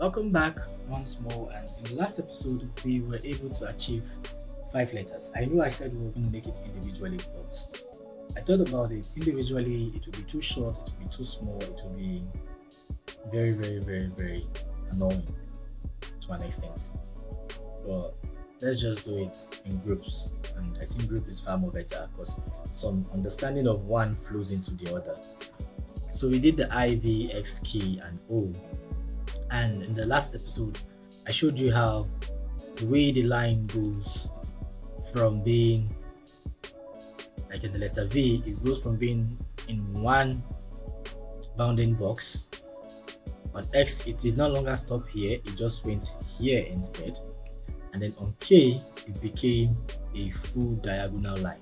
Welcome back once more. And in the last episode, we were able to achieve 5 letters. I know I said we were going to make it individually, but I thought about it individually. It would be too short, it would be too small, it would be very, very, very, very annoying to an extent. But let's just do it in groups. And I think group is far more better because some understanding of one flows into the other. So we did the I, V, X key, and O. And in the last episode, I showed you how the way the line goes from being like in the letter V, it goes from being in one bounding box. On X, it did no longer stop here, it just went here instead. And then on K, it became a full diagonal line.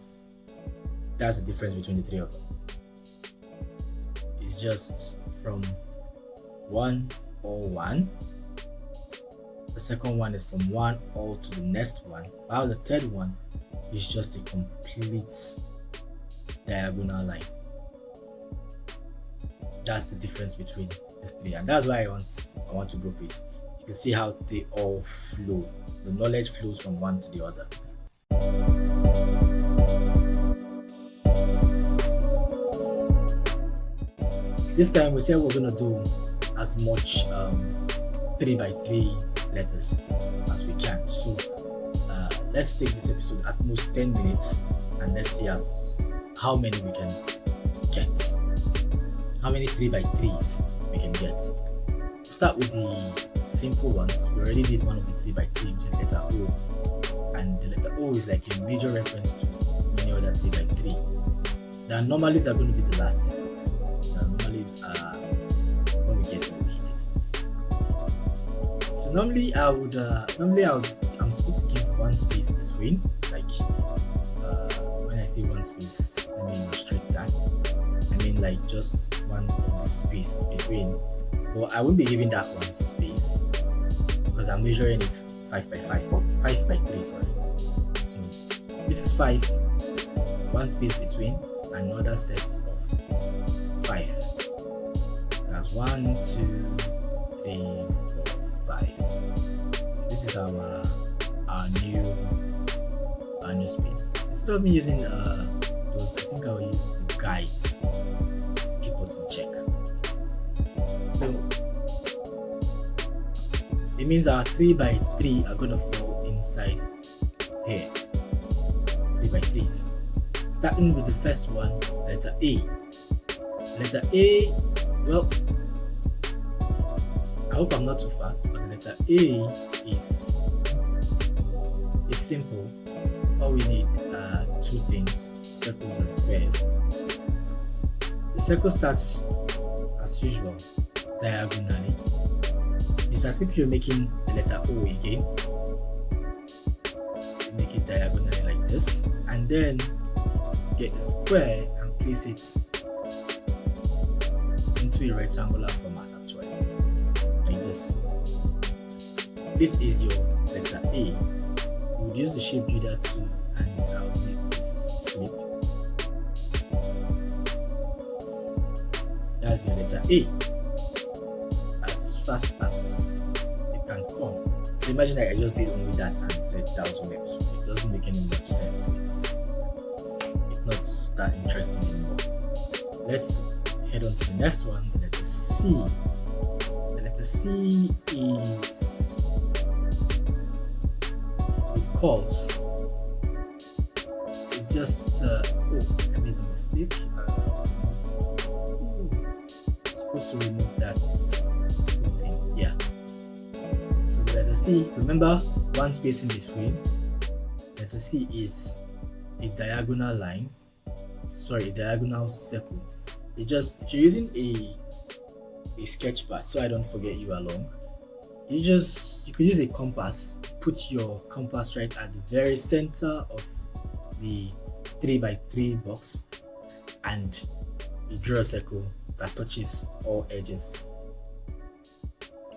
That's the difference between the three of them. It's just from one or one. The second one is from one all to the next one, while the third one is just a complete diagonal line. That's the difference between these three, and that's why I want to group it. You can see how they all flow. The knowledge flows from one to the other. This time we said we're gonna do as much 3x3 letters as we can. So let's take this episode at most 10 minutes and let's see how many we can get. How many 3x3s we can get. Start with the simple ones. We already did one of the 3x3, which is letter O. And the letter O is like a major reference to many other 3x3. The anomalies are going to be the last set. The anomalies are when we get to hit it. So normally I'm supposed to give one space between, like when I say one space, let me illustrate that. I mean like just one of the space between. Well, I won't be giving that one space because I'm measuring it 5x3, sorry. So this is 5, one space between, another set of 5. That's 1, 2, 3, 4, 5. So this is our new space. Instead of me using those, I think I'll use the guides to keep us in check. So it means our 3x3 are gonna fall inside here. 3x3s. Starting with the first one, letter A. Letter A, well, I hope I'm not too fast, but the letter A is simple. All we need are two things, circles and squares. The circle starts as usual diagonally. It's as if you're making the letter O again. You make it diagonally like this, and then get a square and place it into a rectangular format actually. Like this. This is your letter A. You would use the shape builder too, and I'll make this flip. That's your letter A. As fast as it can come. So imagine that I just did only that and said that was one episode. It doesn't make any much sense. It's not that interesting anymore. Let's head on to the next one, the letter C. The letter C is with curves. It's just I made a mistake. Supposed to remove that thing. Yeah. So the letter C, remember one space in between. Letter C is a diagonal line. Sorry, a diagonal circle. It just, if you're using a sketch pad, so I don't forget you along, you could use a compass. Put your compass right at the very center of the 3x3 box, and you draw a circle that touches all edges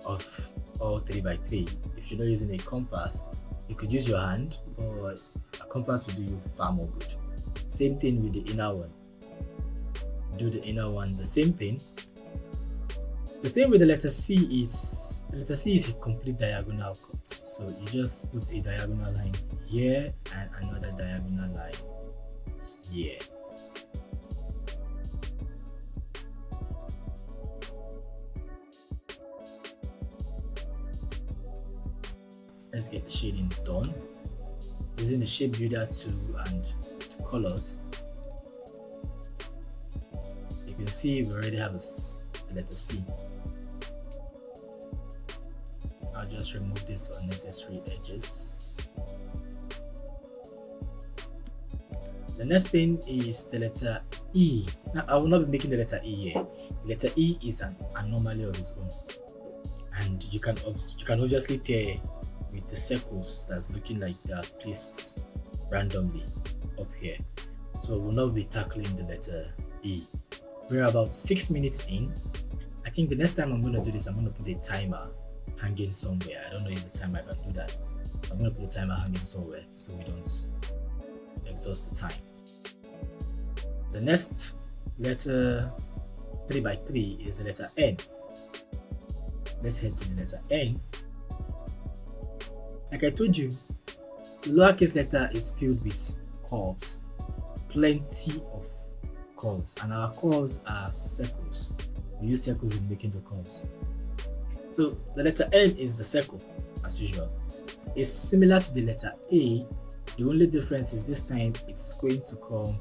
of all 3x3. If you're not using a compass, you could use your hand, or a compass will do you far more good. Same thing with the inner one. Do the inner one the same thing. The thing with the letter C is a complete diagonal cut. So you just put a diagonal line here and another diagonal line here. Let's get the shadings done using the shape builder tool and the colors. You can see we already have a letter C. I'll just remove these unnecessary edges. The next thing is the letter E. Now I will not be making the letter E here. The letter E is an anomaly of its own, and you can obviously tell with the circles that's looking like they are placed randomly up here. So we'll not be tackling the letter E. We're about 6 minutes in. I think the next time I'm going to do this, I'm going to put a timer hanging somewhere. I don't know if the timer can do that. I'm going to put a timer hanging somewhere so we don't exhaust the time. The next letter 3x3 is the letter N. Let's head to the letter N. Like I told you, the lowercase letter is filled with curves, plenty of curves, and our curves are circles. We use circles in making the curves. So the letter N is the circle, as usual. It's similar to the letter A. The only difference is this time it's going to come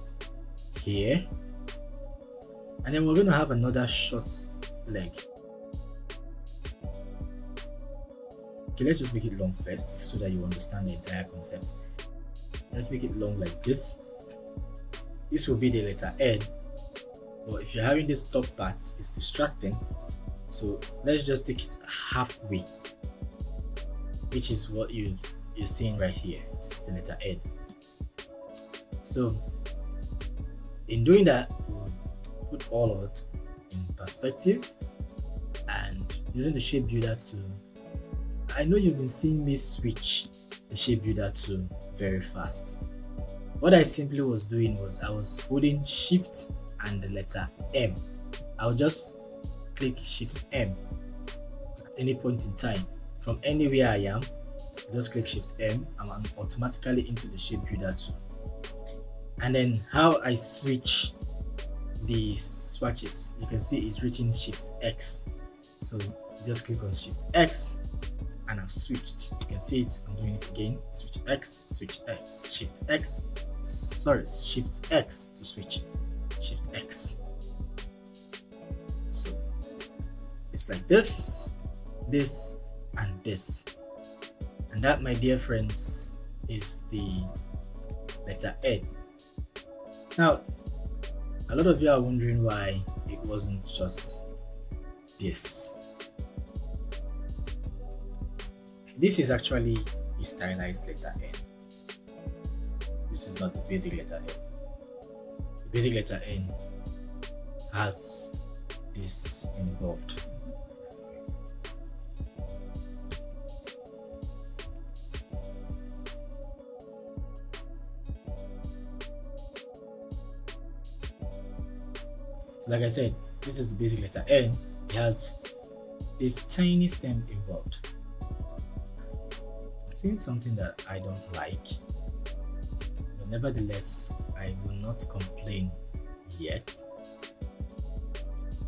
here, and then we're going to have another short leg. Okay, let's just make it long first so that you understand the entire concept. Let's make it long like this. This will be the letter N, but if you're having this top part, it's distracting. So let's just take it halfway, which is what you're seeing right here. This is the letter N. So in doing that, we'll put all of it in perspective and using the shape builder to I know you've been seeing me switch the shape builder tool very fast. What I simply was doing was I was holding Shift and the letter M. I'll just click Shift M at any point in time. From anywhere I am, just click Shift M and I'm automatically into the shape builder tool. And then how I switch the swatches, you can see it's written Shift X. So just click on Shift X and I've switched. You can see it. I'm doing it again. Switch X, Shift X. Sorry, Shift X to switch. Shift X. So it's like this, this, and this. And that, my dear friends, is the letter N. Now, a lot of you are wondering why it wasn't just this. This is actually a stylized letter N. This is not the basic letter N. The basic letter N has this involved. So like I said, this is the basic letter N. It has this tiny stem involved. Seeing something that I don't like, but nevertheless I will not complain yet.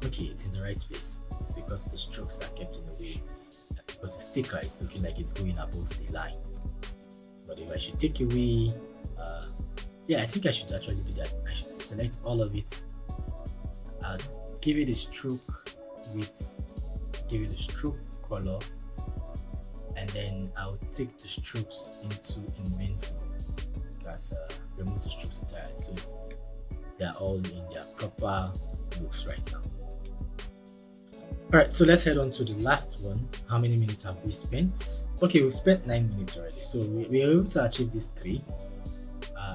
Okay, it's in the right space. It's because the strokes are kept in the way, because the sticker is looking like it's going above the line. But if I should take away yeah, I think I should actually do that. I should select all of it, give it a stroke width, give it a stroke color, and then I'll take the strokes into invincible. That's remove the strokes entirely, so they're all in their proper looks right now. Alright, so let's head on to the last one. How many minutes have we spent? Okay, we've spent 9 minutes already, so we are able to achieve these 3.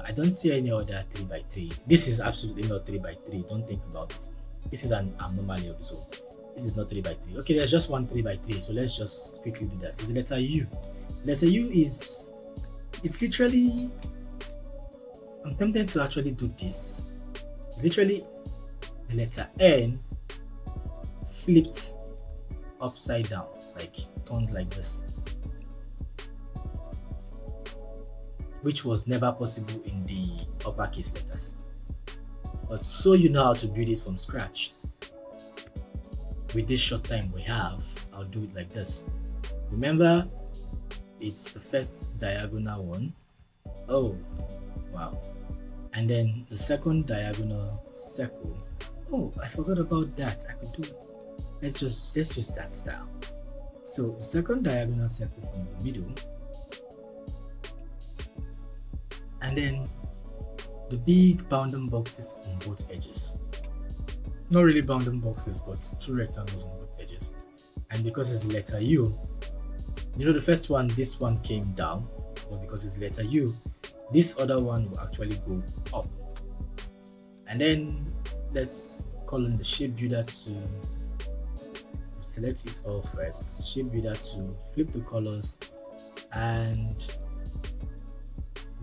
I don't see any other 3x3. This is absolutely not 3x3. Don't think about it. This is an anomaly of its own. This is not 3x3. Okay, there's just one 3x3, so let's just quickly do that. It's the letter U. Letter U is, it's literally, I'm tempted to actually do this. It's literally the letter N flipped upside down, like turned like this, which was never possible in the uppercase letters. But so you know how to build it from scratch, with this short time we have, I'll do it like this. Remember, it's the first diagonal one. Oh wow. And then the second diagonal circle. Oh, I forgot about that. I could do, let's use that style. So the second diagonal circle from the middle, and then the big bounding boxes on both edges. Not really bounding boxes, but two rectangles on both edges. And because it's the letter U, you know, the first one, this one came down, but because it's letter U, this other one will actually go up. And then let's call on the shape builder to select it all first. Shape builder to flip the colors, and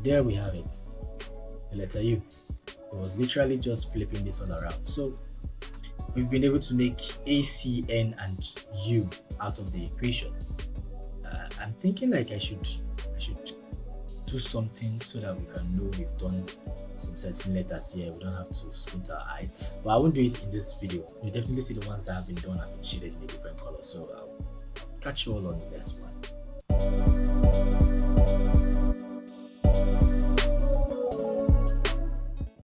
there we have it, the letter U. It was literally just flipping this all around. So we've been able to make A, C, N, and U out of the equation. I'm thinking like I should do something so that we can know we've done some certain letters here. We don't have to squint our eyes, but I won't do it in this video. You definitely see the ones that have been done have been shaded in a different color. So I'll catch you all on the next one.